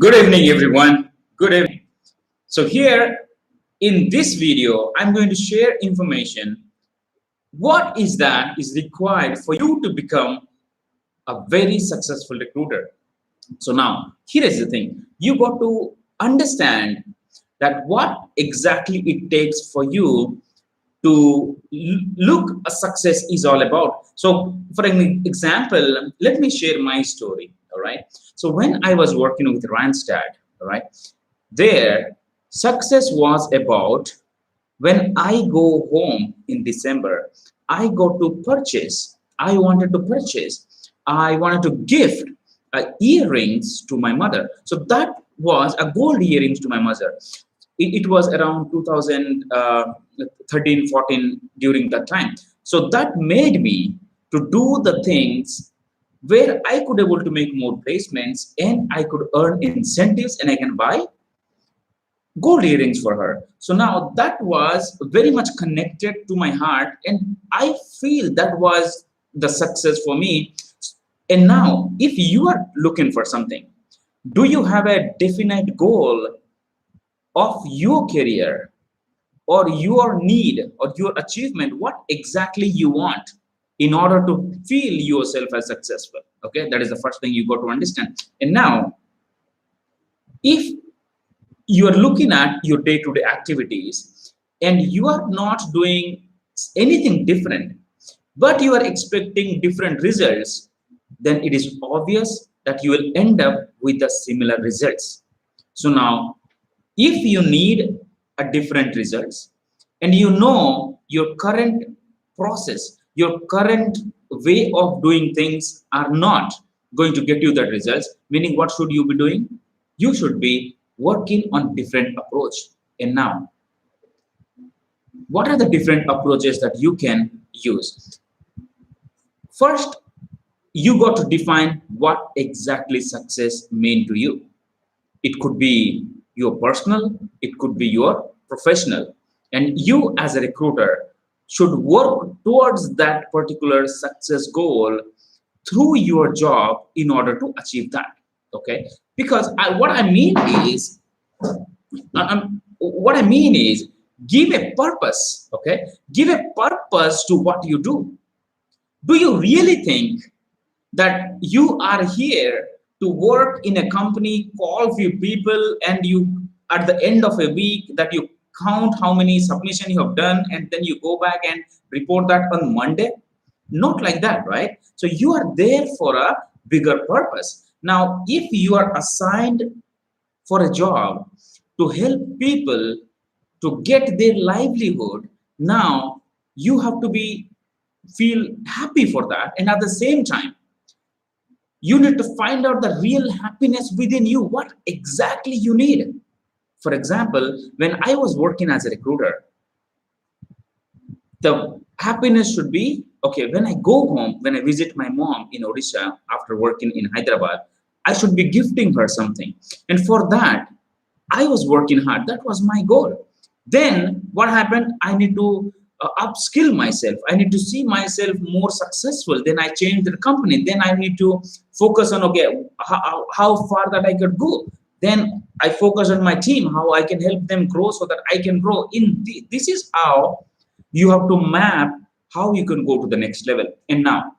Good evening, everyone. Good evening. So here in this video, I'm going to share information. What is that is required for you to become a very successful recruiter? So now, here is the thing. You got to understand that what exactly it takes for you to look a success is all about. So for an example, let me share my story. All right. So when I was working with Randstad, all right, there success was about when I go home in December, I go to purchase. I wanted to gift earrings to my mother. So that was a gold earrings to my mother. It was around 2013, 14 during that time. So that made me to do the things where I could able to make more placements and I could earn incentives and I can buy gold earrings for her. So now that was very much connected to my heart, and I feel that was the success for me. And now, if you are looking for something, do you have a definite goal of your career or your need or your achievement? What exactly you want in order to feel yourself as successful? Okay, that is the first thing you got to understand. And now, if you are looking at your day-to-day activities and you are not doing anything different, but you are expecting different results, then it is obvious that you will end up with the similar results. So now, if you need a different results and you know your current process, your current way of doing things are not going to get you the results, meaning what should you be doing? You should be working on different approach. And now, what are the different approaches that you can use? First, you got to define what exactly success mean to you. It could be your personal, it could be your professional, and you as a recruiter should work towards that particular success goal through your job in order to achieve that. Okay, because what I mean is what I mean is give a purpose. Okay, give a purpose to what you do. Do you really think that you are here to work in a company, call few people, and you at the end of a week that you count how many submission you have done, and then you go back and report that on Monday? Not like that, right? So you are there for a bigger purpose. Now, if you are assigned for a job to help people to get their livelihood, now you have to be feel happy for that, and at the same time you need to find out the real happiness within you, what exactly you need. For example, when I was working as a recruiter, the happiness should be okay. When I go home, when I visit my mom in Odisha after working in Hyderabad, I should be gifting her something, and for that I was working hard. That was my goal. Then what happened? I need to upskill myself. I need to see myself more successful. Then I changed the company. Then I need to focus on okay, how far that I could go. Then I focus on my team, how I can help them grow so that I can grow. This is how you have to map how you can go to the next level. And now,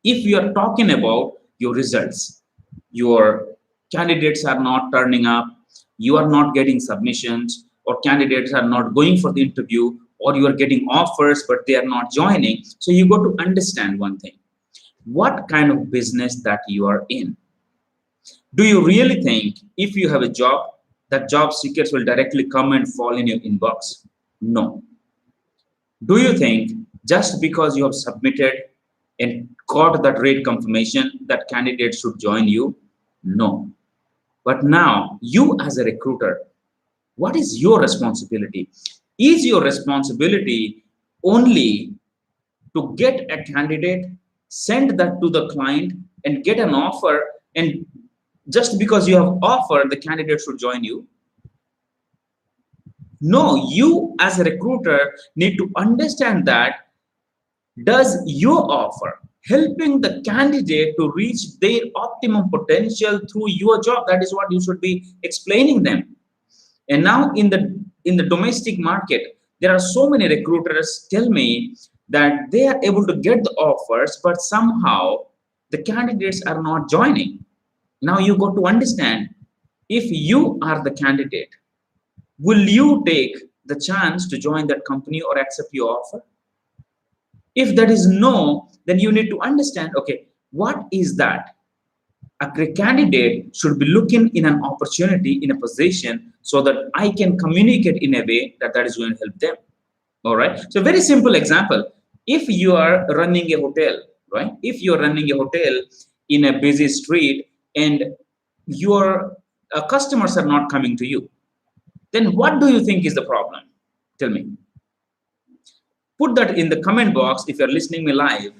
if you are talking about your results, your candidates are not turning up, you are not getting submissions, or candidates are not going for the interview, or you are getting offers but they are not joining. So you got to understand one thing: what kind of business that you are in. Do you really think if you have a job that job seekers will directly come and fall in your inbox? No. Do you think just because you have submitted and got that rate confirmation that candidates should join you? No. But now, you as a recruiter, what is your responsibility? Is your responsibility only to get a candidate, send that to the client, and get an offer, and just because you have offered, the candidate should join you? No, you as a recruiter need to understand that does your offer, helping the candidate to reach their optimum potential through your job. That is what you should be explaining them. And now in the domestic market, there are so many recruiters tell me that they are able to get the offers, but somehow the candidates are not joining. Now you got to understand, if you are the candidate, will you take the chance to join that company or accept your offer? If that is no, then you need to understand, okay, what is that? A great candidate should be looking in an opportunity, in a position, so that I can communicate in a way that that is going to help them. All right. So very simple example. If you are running a hotel, right? If you are running a hotel in a busy street and your customers are not coming to you, then what do you think is the problem? Tell me. Put that in the comment box if you're listening me live,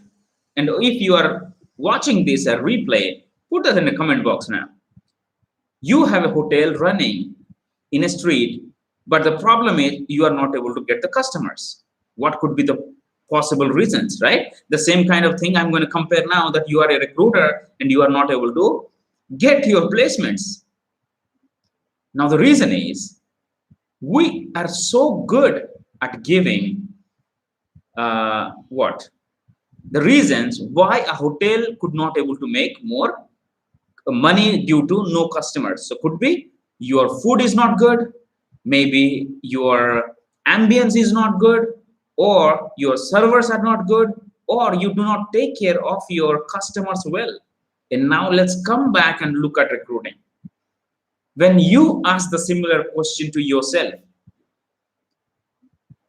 and if you are watching this a replay, put that in the comment box now. You have a hotel running in a street, but the problem is you are not able to get the customers. What could be the possible reasons, right? The same kind of thing I'm going to compare now, that you are a recruiter and you are not able to get your placements. Now the reason is, we are so good at giving what the reasons why a hotel could not able to make more money due to no customers. So could be your food is not good, maybe your ambience is not good, or your servers are not good, or you do not take care of your customers well. And now let's come back and look at recruiting. When you ask the similar question to yourself,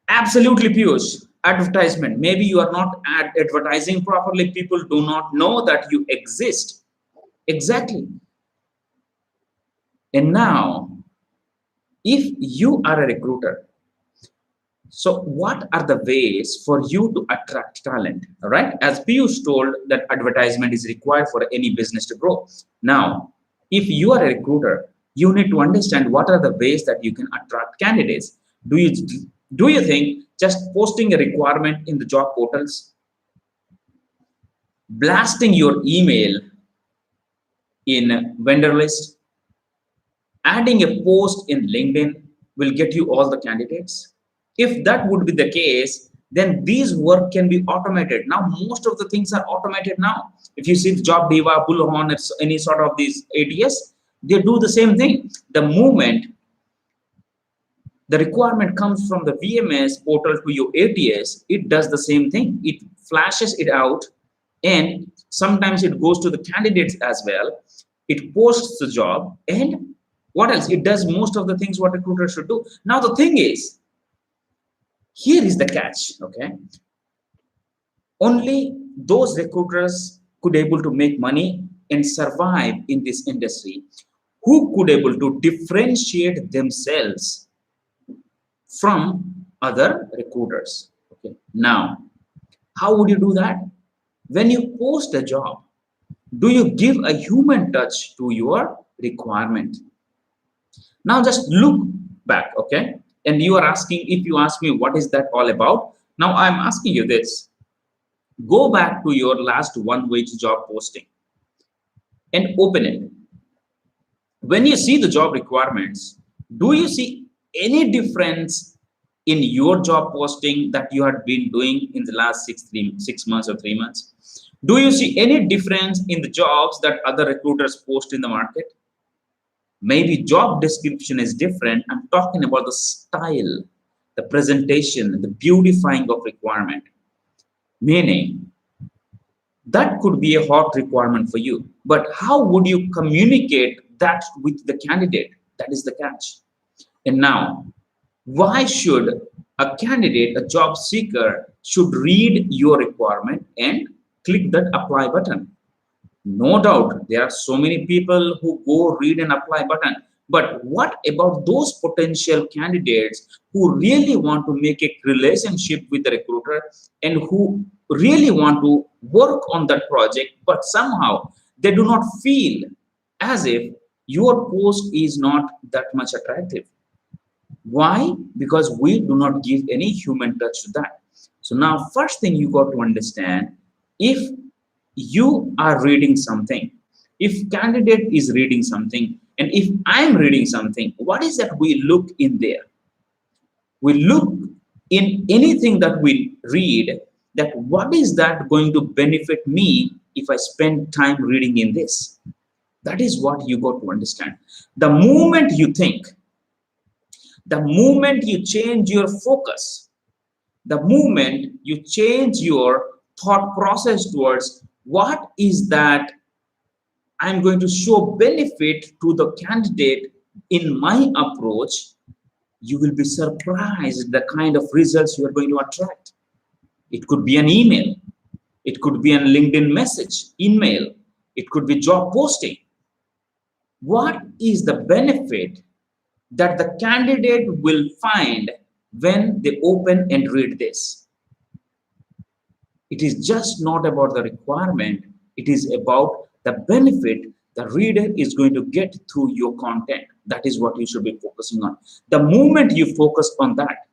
absolutely Piyush, advertisement. Maybe you are not advertising properly. People do not know that you exist. Exactly. And now, if you are a recruiter, so what are the ways for you to attract talent? All right. As Piyush told, that advertisement is required for any business to grow. Now, if you are a recruiter, you need to understand what are the ways that you can attract candidates. Do you do you think just posting a requirement in the job portals, blasting your email in vendor list, adding a post in LinkedIn will get you all the candidates? If that would be the case, then these work can be automated. Now, most of the things are automated now. If you see Job Diva, Bullhorn, any sort of these ATS, they do the same thing. The moment the requirement comes from the VMS portal to your ATS, it does the same thing. It flashes it out, and sometimes it goes to the candidates as well. It posts the job, and what else? It does most of the things what recruiters should do. Now the thing is, here is the catch. Okay, only those recruiters could able to make money and survive in this industry who could able to differentiate themselves from other recruiters. Okay, now how would you do that? When you post a job, do you give a human touch to your requirement? Now just look back, okay? And you are asking, if you ask me what is that all about, now I'm asking you this. Go back to your last one wage job posting and open it. When you see the job requirements, do you see any difference in your job posting that you had been doing in the last 6 months or 3 months? Do you see any difference in the jobs that other recruiters post in the market? Maybe job description is different. I'm talking about the style, the presentation, the beautifying of requirement. Meaning, that could be a hot requirement for you. But how would you communicate that with the candidate? That is the catch. And now, why should a candidate, a job seeker, should read your requirement and click that apply button? No doubt, there are so many people who go read and apply button. But what about those potential candidates who really want to make a relationship with the recruiter and who really want to work on that project, but somehow they do not feel as if your post is not that much attractive? Why? Because we do not give any human touch to that. So now, first thing you got to understand, if you are reading something, if candidate is reading something, and if I'm reading something, what is that we look in there? We look in anything that we read, that what is that going to benefit me if I spend time reading in this? That is what you got to understand. The moment you think, the moment you change your focus, the moment you change your thought process towards what is that I'm going to show benefit to the candidate in my approach, you will be surprised the kind of results you are going to attract. It could be an email, it could be a LinkedIn message, email, it could be job posting. What is the benefit that the candidate will find when they open and read this? It is just not about the requirement, it is about the benefit the reader is going to get through your content. That is what you should be focusing on. The moment you focus on that,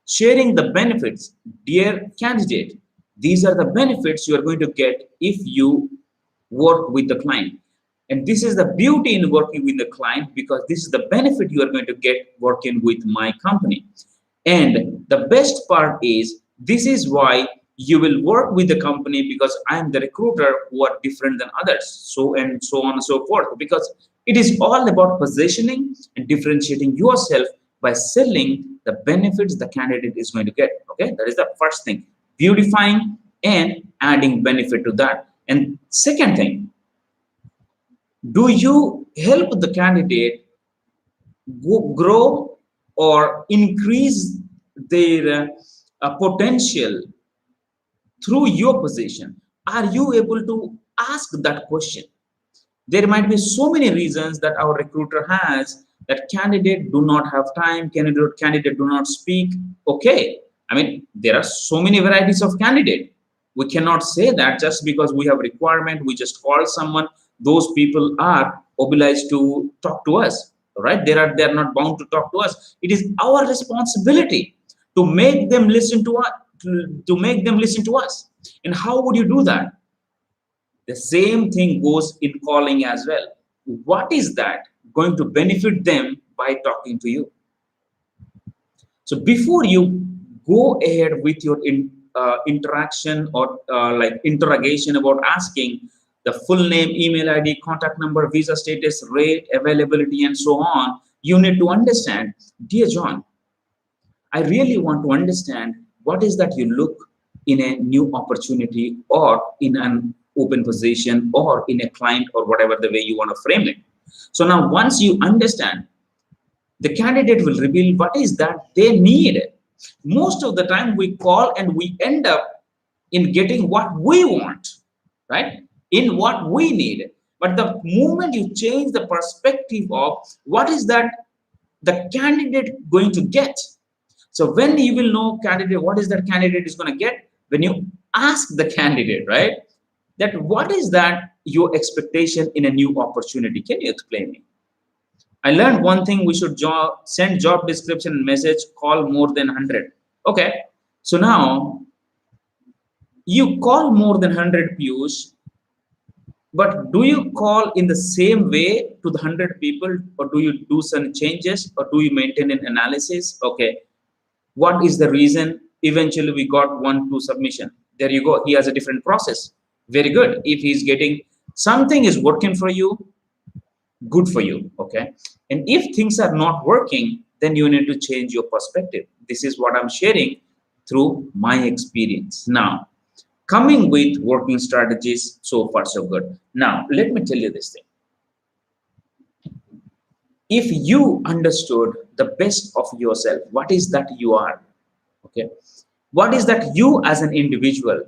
sharing the benefits, dear candidate, these are the benefits you are going to get if you work with the client. And this is the beauty in working with the client, because this is the benefit you are going to get working with my company. And the best part is, this is why you will work with the company, because I am the recruiter who are different than others, so and so on and so forth. Because it is all about positioning and differentiating yourself by selling the benefits the candidate is going to get. Okay, that is the first thing, beautifying and adding benefit to that. And second thing, do you help the candidate grow or increase their potential through your position? Are you able to ask that question? There might be so many reasons that our recruiter has, that candidate do not have time, candidate do not speak. Okay, I mean, there are so many varieties of candidate. We cannot say that just because we have requirement, we just call someone, those people are obliged to talk to us, right? They are not bound to talk to us. It is our responsibility to make them listen to us, to make them listen to us. And how would you do that? The same thing goes in calling as well. What is that going to benefit them by talking to you? So before you go ahead with your interaction or like interrogation about asking the full name, email ID, contact number, visa status, rate, availability, and so on, you need to understand, dear John, I really want to understand what is that you look in a new opportunity or in an open position or in a client, or whatever the way you want to frame it. So now once you understand, the candidate will reveal what is that they need. Most of the time we call and we end up in getting what we want, right? In what we need. But the moment you change the perspective of what is that the candidate going to get, so when you will know candidate, what is that candidate is going to get? When you ask the candidate, right? That what is that your expectation in a new opportunity? Can you explain me? I learned one thing, we should send job description and message, call more than 100. Okay. So now you call more than 100 Piyush, but do you call in the same way to the 100 people, or do you do some changes, or do you maintain an analysis? Okay. What is the reason eventually we got 1-2 submission? There you go. He has a different process. Very good. If he's getting something is working for you, good for you. Okay. And if things are not working, then you need to change your perspective. This is what I'm sharing through my experience. Now, coming with working strategies, so far so good. Now, let me tell you this thing. If you understood the best of yourself, what is that you are? Okay. What is that you as an individual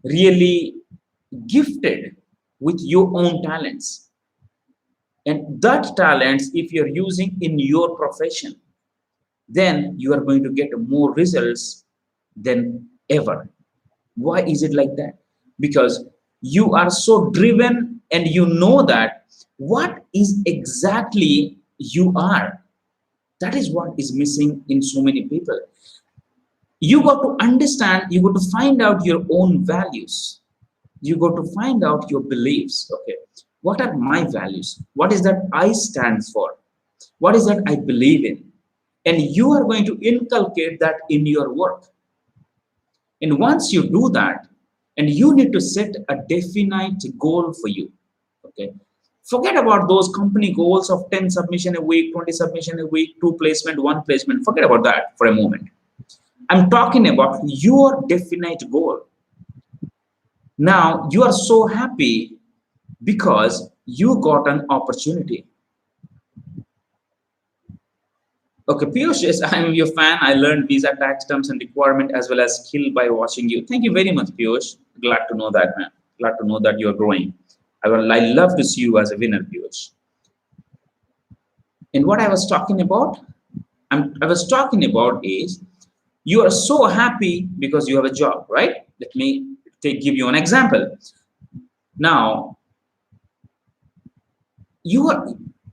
really gifted with your own talents? And that talents, if you're using in your profession, then you are going to get more results than ever. Why is it like that? Because you are so driven and you know that what is exactly you are. That is what is missing in so many people. You got to understand, you got to find out your own values. You got to find out your beliefs. Okay, what are my values? What is that I stand for? What is that I believe in? And you are going to inculcate that in your work. And once you do that, and you need to set a definite goal for you. Okay, forget about those company goals of 10 submission a week, 20 submission a week, 2 placement, 1 placement. Forget about that for a moment. I'm talking about your definite goal. Now you are so happy because you got an opportunity. Okay, Piyush, yes, I'm your fan. I learned visa tax terms and requirement as well as skill by watching you. Thank you very much, Piyush. Glad to know that, man. Glad to know that you're growing. I love to see you as a winner, Piyush. And what I was talking about, I was talking about is you are so happy because you have a job, right? Let me give you an example. Now, you are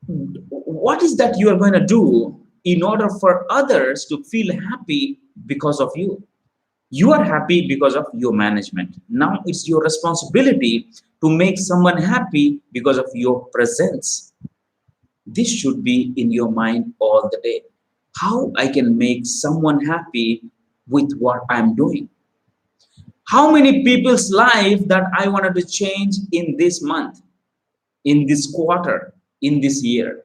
what is that you are going to do in order for others to feel happy because of you? You are happy because of your management. Now it's your responsibility to make someone happy because of your presence. This should be in your mind all the day. How I can make someone happy with what I'm doing? How many people's life that I wanted to change in this month, in this quarter, in this year?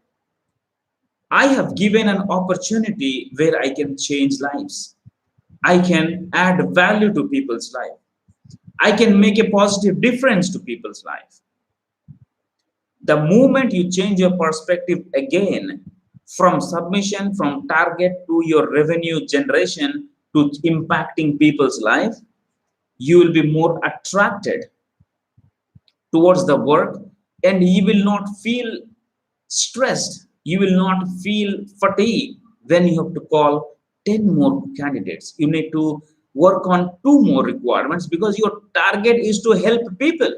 I have given an opportunity where I can change lives. I can add value to people's life. I can make a positive difference to people's life. The moment you change your perspective again from submission, from target to your revenue generation to impacting people's life, you will be more attracted towards the work and you will not feel stressed. You will not feel fatigue when you have to call 10 more candidates. You need to work on 2 more requirements because your target is to help people.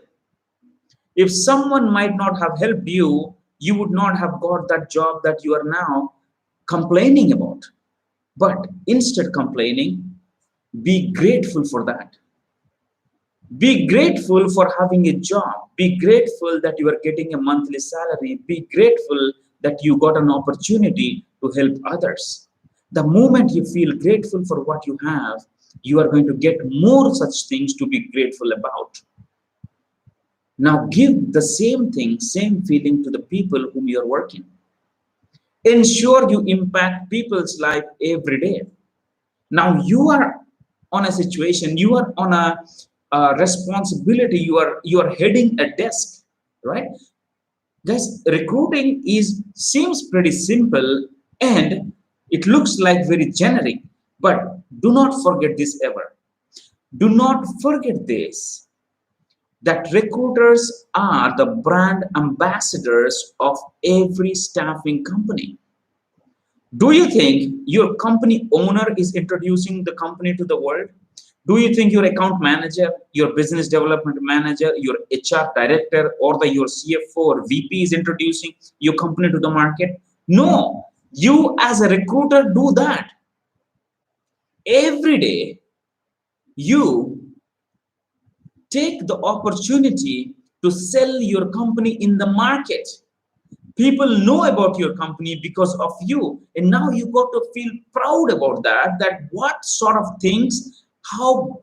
If someone might not have helped you, you would not have got that job that you are now complaining about. But instead complaining, be grateful for that. Be grateful for having a job. Be grateful that you are getting a monthly salary. Be grateful that you got an opportunity to help others. The moment you feel grateful for what you have, you are going to get more such things to be grateful about. Now give the same thing, same feeling to the people whom you are working. Ensure you impact people's life every day. Now you are on a situation, you are on a responsibility, you are heading a desk, right? Guys, recruiting is seems pretty simple and it looks like very generic, but do not forget this ever. Do not forget this, that recruiters are the brand ambassadors of every staffing company. Do you think your company owner is introducing the company to the world? Do you think your account manager, your business development manager, your HR director, or your CFO or VP is introducing your company to the market? No, you as a recruiter do that. Every day, you take the opportunity to sell your company in the market. People know about your company because of you, and now you got to feel proud about that what sort of things, how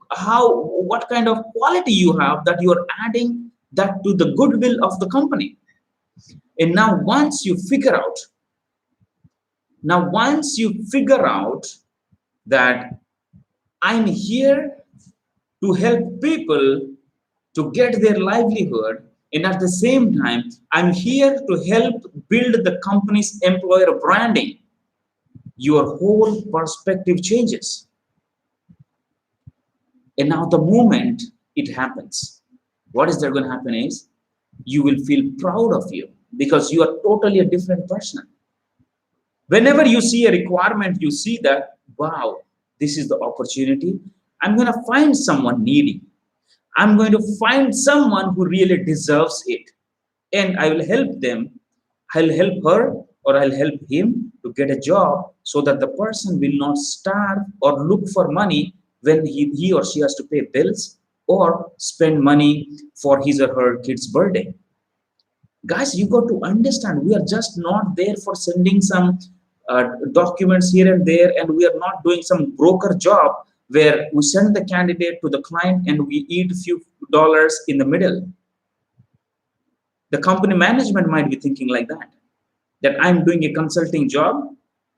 what kind of quality you have that you are adding that to the goodwill of the company. And once you figure out that I'm here to help people to get their livelihood, and at the same time I'm here to help build the company's employer branding, your whole perspective changes. And now the moment it happens, what is there going to happen is you will feel proud of you because you are totally a different person. Whenever you see a requirement, you see that, wow, this is the opportunity. I'm going to find someone needy. I'm going to find someone who really deserves it. And I will help them. I'll help her or I'll help him to get a job so that the person will not starve or look for money when he or she has to pay bills or spend money for his or her kid's birthday. Guys, you got to understand, we are just not there for sending some documents here and there, and we are not doing some broker job where we send the candidate to the client and we eat a few dollars in the middle. The company management might be thinking like that I'm doing a consulting job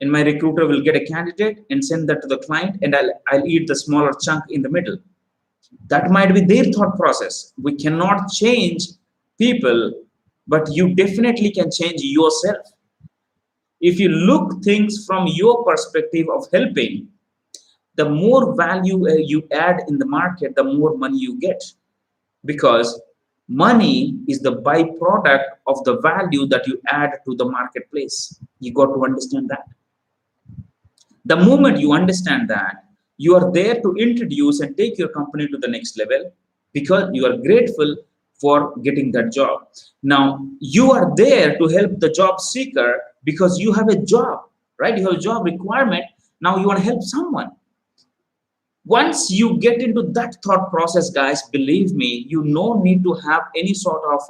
and my recruiter will get a candidate and send that to the client, and I'll eat the smaller chunk in the middle. That might be their thought process. We cannot change people, but you definitely can change yourself. If you look things from your perspective of helping, the more value you add in the market, the more money you get. Because money is the byproduct of the value that you add to the marketplace. You got to understand that. The moment you understand that, you are there to introduce and take your company to the next level because you are grateful for getting that job. Now, you are there to help the job seeker because you have a job, right? You have a job requirement. Now you want to help someone. Once you get into that thought process, guys, believe me, you no need to have any sort of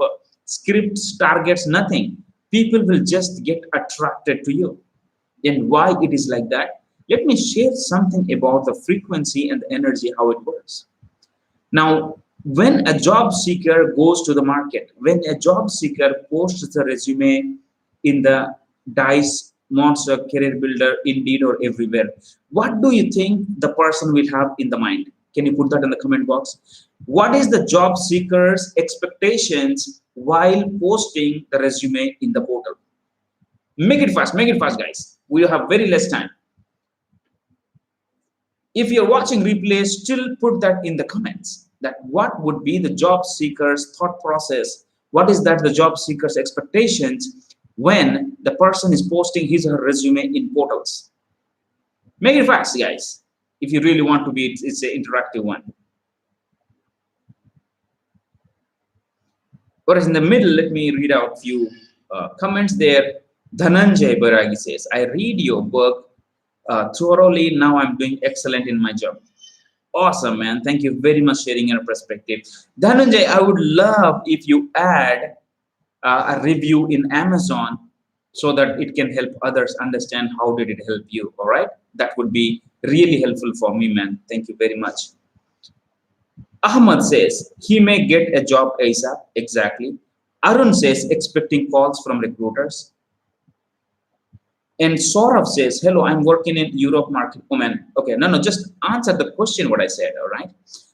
scripts, targets, nothing. People will just get attracted to you. And why it is like that? Let me share something about the frequency and the energy, how it works. Now, when a job seeker goes to the market, when a job seeker posts a resume in the Dice, Monster, Career Builder, Indeed, or everywhere, what do you think the person will have in the mind? Can you put that in the comment box? What is the job seeker's expectations while posting the resume in the portal? Make it fast, guys. We have very less time. If you're watching replay, still put that in the comments. That what would be the job seeker's thought process? What is that the job seeker's expectations when the person is posting his or her resume in portals? Make it fast, guys. If you really want to be, it's an interactive one. Whereas in the middle, let me read out a few comments there. Dhananjay Baragi says, I read your book thoroughly. Now I'm doing excellent in my job. Awesome, man. Thank you very much for sharing your perspective. Dhananjay, I would love if you add a review in Amazon so that it can help others understand how did it help you. All right. That would be really helpful for me, man. Thank you very much. Ahmad says he may get a job ASAP. Exactly. Arun says expecting calls from recruiters. And Saurav says, hello, I'm working in Europe market. Oh man, okay, no, just answer the question what I said, all right?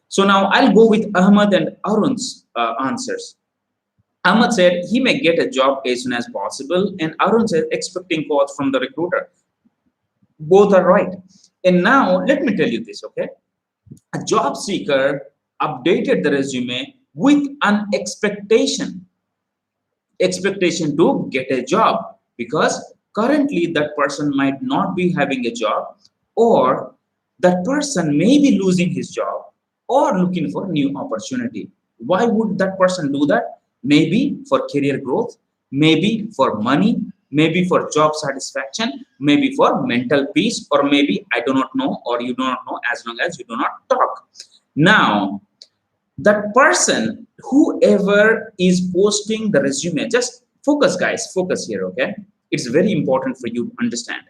So now I'll go with Ahmad and Arun's answers. Ahmad said he may get a job as soon as possible, and Arun said expecting calls from the recruiter. Both are right. And now let me tell you this, okay? A job seeker updated the resume with an expectation to get a job, because currently that person might not be having a job, or that person may be losing his job or looking for new opportunity. Why would that person do that? Maybe for career growth, maybe for money, maybe for job satisfaction, maybe for mental peace, or maybe I do not know, or you do not know, as long as you do not talk. Now, that person, whoever is posting the resume, just focus, guys, focus here, okay? It's very important for you to understand.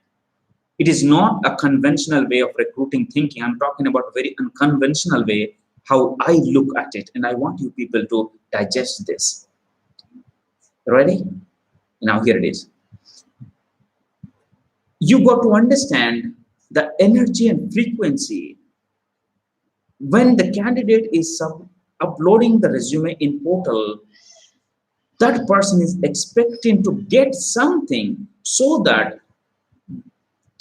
It is not a conventional way of recruiting thinking. I'm talking about a very unconventional way, how I look at it. And I want you people to digest this. Ready? Now here it is. You got to understand the energy and frequency. When the candidate is uploading the resume in portal, that person is expecting to get something, so that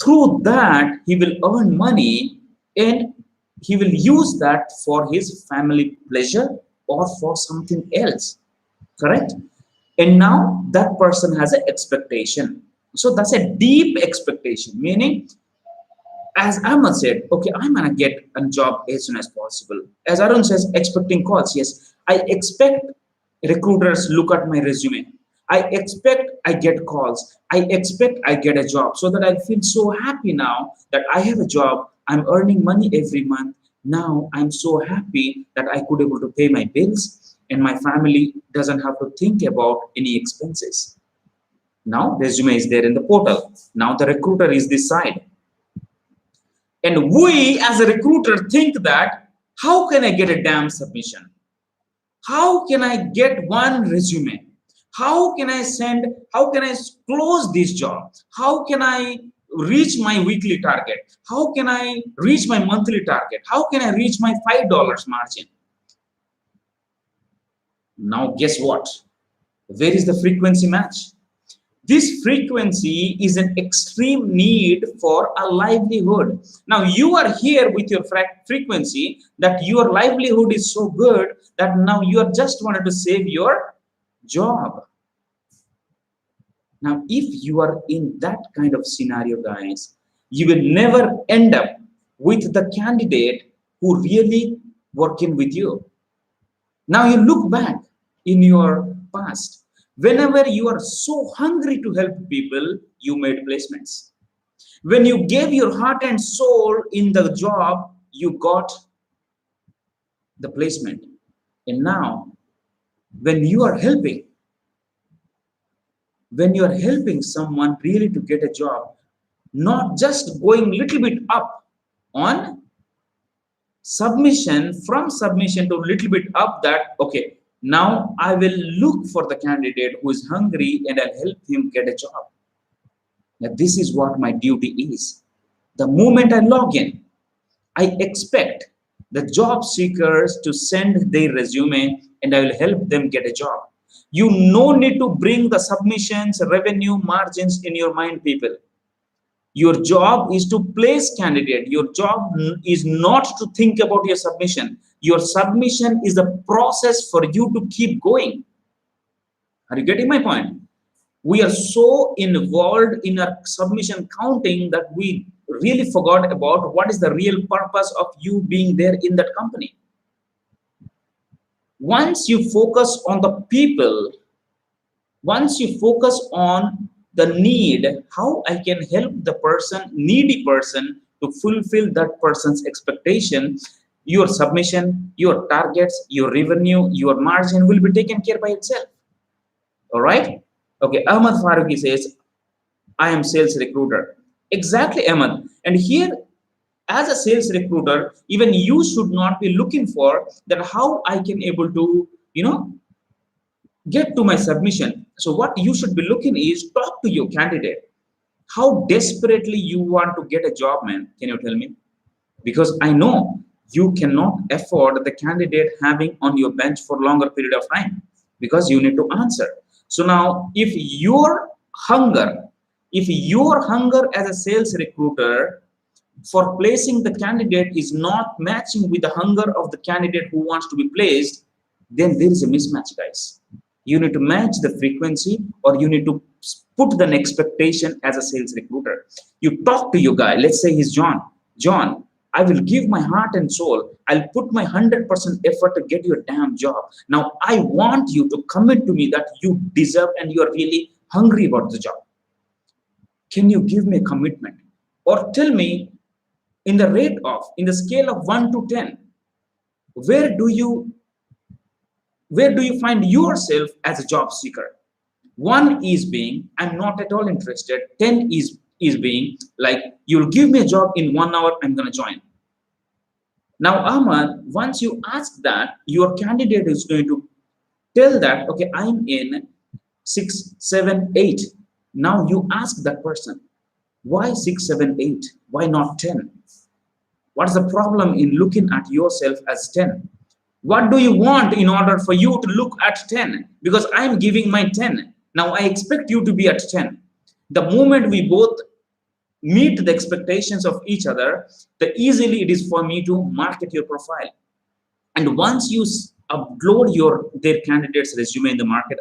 through that he will earn money and he will use that for his family pleasure or for something else. Correct? And now that person has an expectation. So that's a deep expectation, meaning, as Ahmad said, okay, I'm gonna get a job as soon as possible. As Arun says, expecting calls. Yes, I expect recruiters look at my resume. I expect I get calls. I expect I get a job, so that I feel so happy now that I have a job. I'm earning money every month. Now I'm so happy that I could able to pay my bills and my family doesn't have to think about any expenses. Now resume is there in the portal. Now the recruiter is this side. And we as a recruiter think that how can I get a damn submission? How can I get one resume? How can I send? How can I close this job? How can I reach my weekly target? How can I reach my monthly target? How can I reach my $5 margin? Now, guess what? Where is the frequency match? This frequency is an extreme need for a livelihood. Now, you are here with your frequency that your livelihood is so good that now you are just wanted to save your job. Now, if you are in that kind of scenario, guys, you will never end up with the candidate who really working with you. Now, you look back in your past. Whenever you are so hungry to help people, you made placements. When you gave your heart and soul in the job, you got the placement. And now, when you are helping, someone really to get a job, not just going little bit up on submission, from submission to a little bit up, that okay, now I will look for the candidate who is hungry and I'll help him get a job. Now this is what my duty is. The moment I log in, I expect the job seekers to send their resume and I will help them get a job. You no need to bring the submissions, revenue, margins in your mind, people. Your job is to place candidate. Your job is not to think about your submission. Your submission is the process for you to keep going. Are you getting my point? We are so involved in our submission counting that we really forgot about what is the real purpose of you being there in that company. Once you focus on the people, once you focus on the need, how I can help the person, needy person, to fulfill that person's expectation, your submission, your targets, your revenue, your margin will be taken care by itself. All right? Okay, Ahmad Faruqi says, I am sales recruiter. Exactly, Ahmad. And here, as a sales recruiter, even you should not be looking for that how I can able to, get to my submission. So what you should be looking is talk to your candidate. How desperately you want to get a job, man? Can you tell me? Because I know you cannot afford the candidate having on your bench for longer period of time because you need to answer. So now, if your hunger as a sales recruiter for placing the candidate is not matching with the hunger of the candidate who wants to be placed, then there is a mismatch, guys. You need to match the frequency, or you need to put an expectation as a sales recruiter. You talk to your guy, let's say he's John. John, I will give my heart and soul. I'll put my 100% effort to get your damn job. Now, I want you to commit to me that you deserve and you're really hungry about the job. Can you give me a commitment? Or tell me, in the scale of 1 to 10, where do you find yourself as a job seeker? 1 is being, I'm not at all interested. 10 is being like, you'll give me a job in 1 hour, I'm going to join. Now, Ahmad, once you ask that, your candidate is going to tell that, okay, I'm in 6, 7, 8. Now you ask that person, why 6, 7, 8? Why not 10? What's the problem in looking at yourself as 10? What do you want in order for you to look at 10? Because I'm giving my 10. Now I expect you to be at 10. The moment we both meet the expectations of each other, the easily it is for me to market your profile. And once you upload their candidate's resume in the market,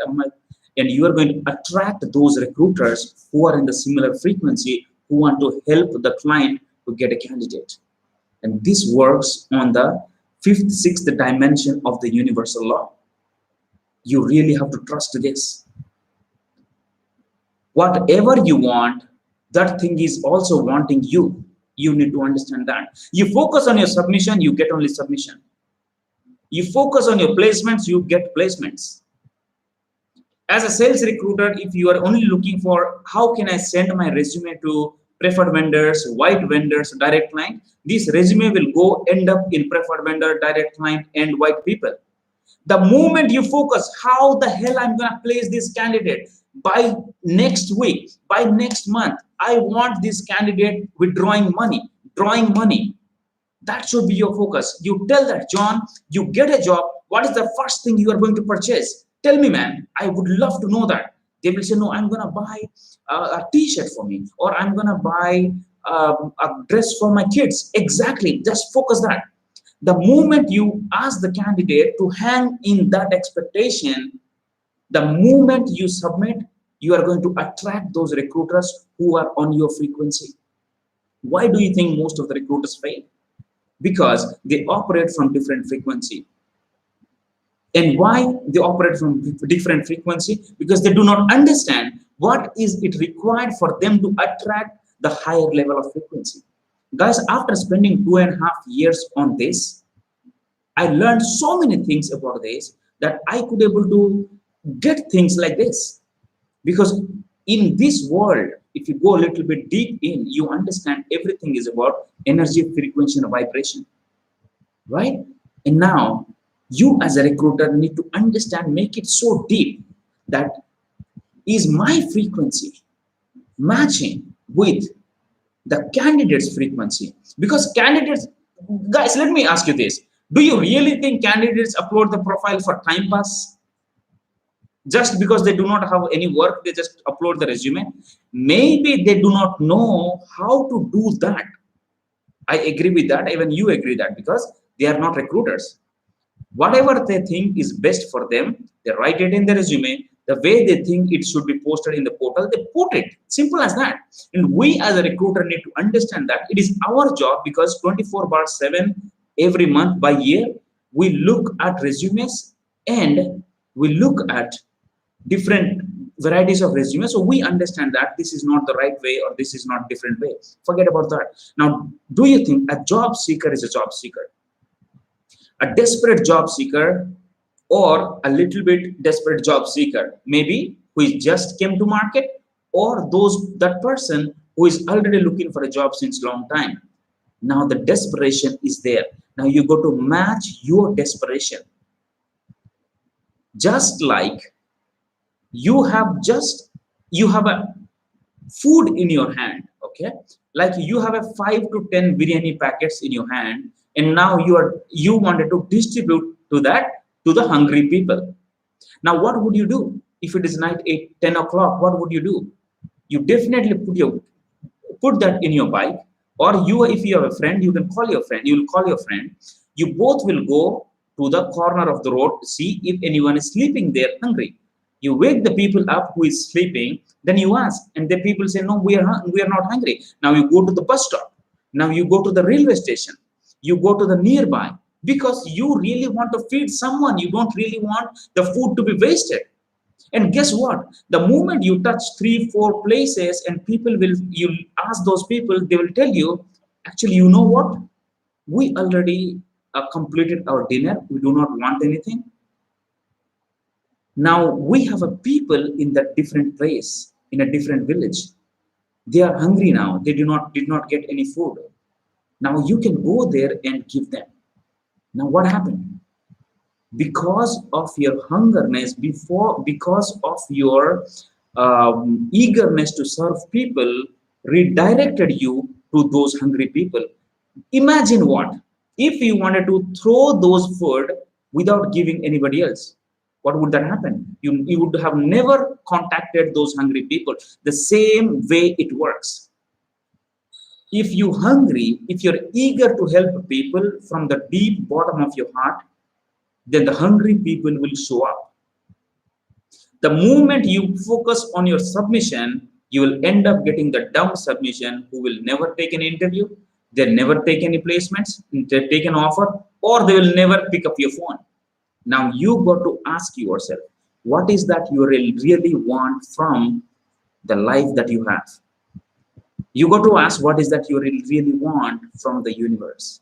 and you are going to attract those recruiters who are in the similar frequency, who want to help the client to get a candidate. And this works on the 5th, 6th dimension of the universal law. You really have to trust this. Whatever you want, that thing is also wanting you. You need to understand that. You focus on your submission, you get only submission. You focus on your placements, you get placements. As a sales recruiter, if you are only looking for how can I send my resume to preferred vendors, white vendors, direct client, this resume will go end up in preferred vendor, direct client, and white people. The moment you focus how the hell I'm going to place this candidate by next week, by next month, I want this candidate withdrawing money, drawing money, that should be your focus. You tell that, John, you get a job. What is the first thing you are going to purchase? Tell me, man. I would love to know that. They will say, no, I'm going to buy a t-shirt for me, or I'm going to buy a dress for my kids. Exactly. Just focus that. The moment you ask the candidate to hang in that expectation, the moment you submit, you are going to attract those recruiters who are on your frequency. Why do you think most of the recruiters fail? Because they operate from different frequency. And why they operate from different frequency? Because they do not understand what is it required for them to attract the higher level of frequency. Guys, after spending 2.5 years on this, I learned so many things about this that I could able to get things like this. Because in this world, if you go a little bit deep in, you understand everything is about energy, frequency, and vibration, right? And now, you as a recruiter need to understand, make it so deep that is my frequency matching with the candidate's frequency? Because candidates, guys, let me ask you this. Do you really think candidates upload the profile for time pass? Just because they do not have any work, they just upload the resume? Maybe they do not know how to do that. I agree with that. Even you agree that, because they are not recruiters. Whatever they think is best for them, they write it in the resume. The way they think it should be posted in the portal, they put it. Simple as that. And we as a recruiter need to understand that it is our job, because 24/7, every month by year, we look at resumes and we look at different varieties of resumes, so we understand that this is not the right way or this is not different way. Forget about that. Now, do you think a job seeker is a job seeker, a desperate job seeker, or a little bit desperate job seeker, maybe who is just came to market, or that person who is already looking for a job since long time? Now the desperation is there. Now you go to match your desperation. Just like you have a food in your hand, okay? Like you have a 5 to 10 biryani packets in your hand, and now you wanted to distribute to the hungry people. Now what would you do? If it is night 10 o'clock, what would you do? You definitely put that in your bike, or if you have a friend, you can call your friend. You will call your friend. You both will go to the corner of the road to see if anyone is sleeping there hungry. You wake the people up who is sleeping, then you ask, and the people say, no, we are not hungry. Now you go to the bus stop. Now you go to the railway station. You go to the nearby, because you really want to feed someone. You don't really want the food to be wasted. And guess what? The moment you touch 3-4 places and you ask those people, they will tell you, actually, you know what? We already completed our dinner. We do not want anything. Now we have a people in that different place, in a different village. They are hungry now. They did not get any food. Now you can go there and give them. Now what happened? Because of your hungerness, because of your eagerness to serve people, redirected you to those hungry people. Imagine what if you wanted to throw those food without giving anybody else. What would that happen? You would have never contacted those hungry people. The same way it works. If you're hungry, if you're eager to help people from the deep bottom of your heart, then the hungry people will show up. The moment you focus on your submission, you will end up getting the dumb submission who will never take an interview, they'll never take any placements, they'll take an offer, or they will never pick up your phone. Now you got to ask yourself, what is that you really want from the life that you have? You got to ask what is that you really want from the universe.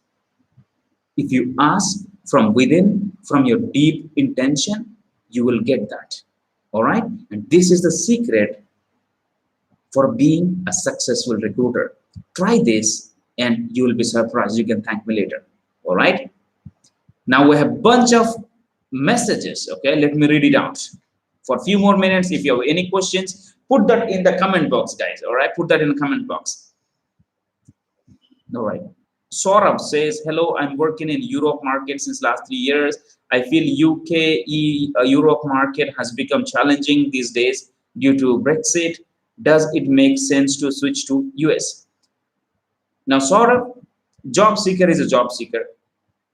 If you ask from within, from your deep intention, you will get that. All right? And this is the secret for being a successful recruiter. Try this and you will be surprised. You can thank me later. All right? Now we have a bunch of messages. Okay, let me read it out for a few more minutes. If you have any questions, put that in the comment box, guys. All right, put that in the comment box. All right. Saurabh says, hello, I'm working in Europe market since last 3 years. I feel Europe market has become challenging these days due to Brexit. Does it make sense to switch to US? Now, Saurabh, job seeker is a job seeker.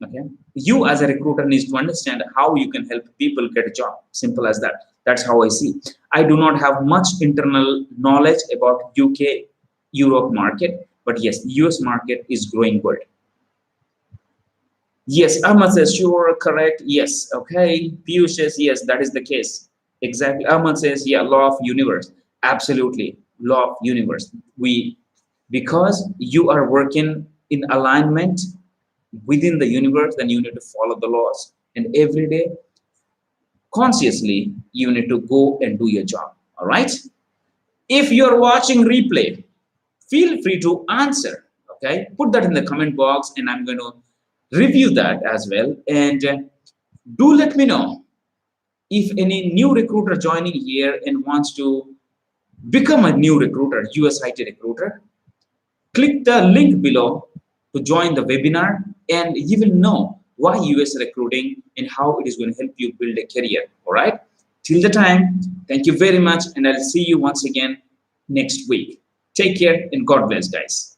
Okay. You as a recruiter needs to understand how you can help people get a job. Simple as that. That's how I see. I do not have much internal knowledge about UK Europe market, but yes, US market is growing good. Yes, Ahmad says, sure, correct. Yes, okay. Piyush says, yes, that is the case. Exactly. Ahmad says, yeah, law of universe. Absolutely. Law of universe. Because you are working in alignment within the universe, then you need to follow the laws. And every day, consciously, you need to go and do your job. All right. If you're watching replay, feel free to answer. Okay. Put that in the comment box, and I'm going to review that as well. And do let me know if any new recruiter joining here and wants to become a new recruiter, US IT recruiter. Click the link below to join the webinar, and you will know why US recruiting and how it is going to help you build a career. All right. Till the time, thank you very much, and I'll see you once again next week. Take care and God bless, guys.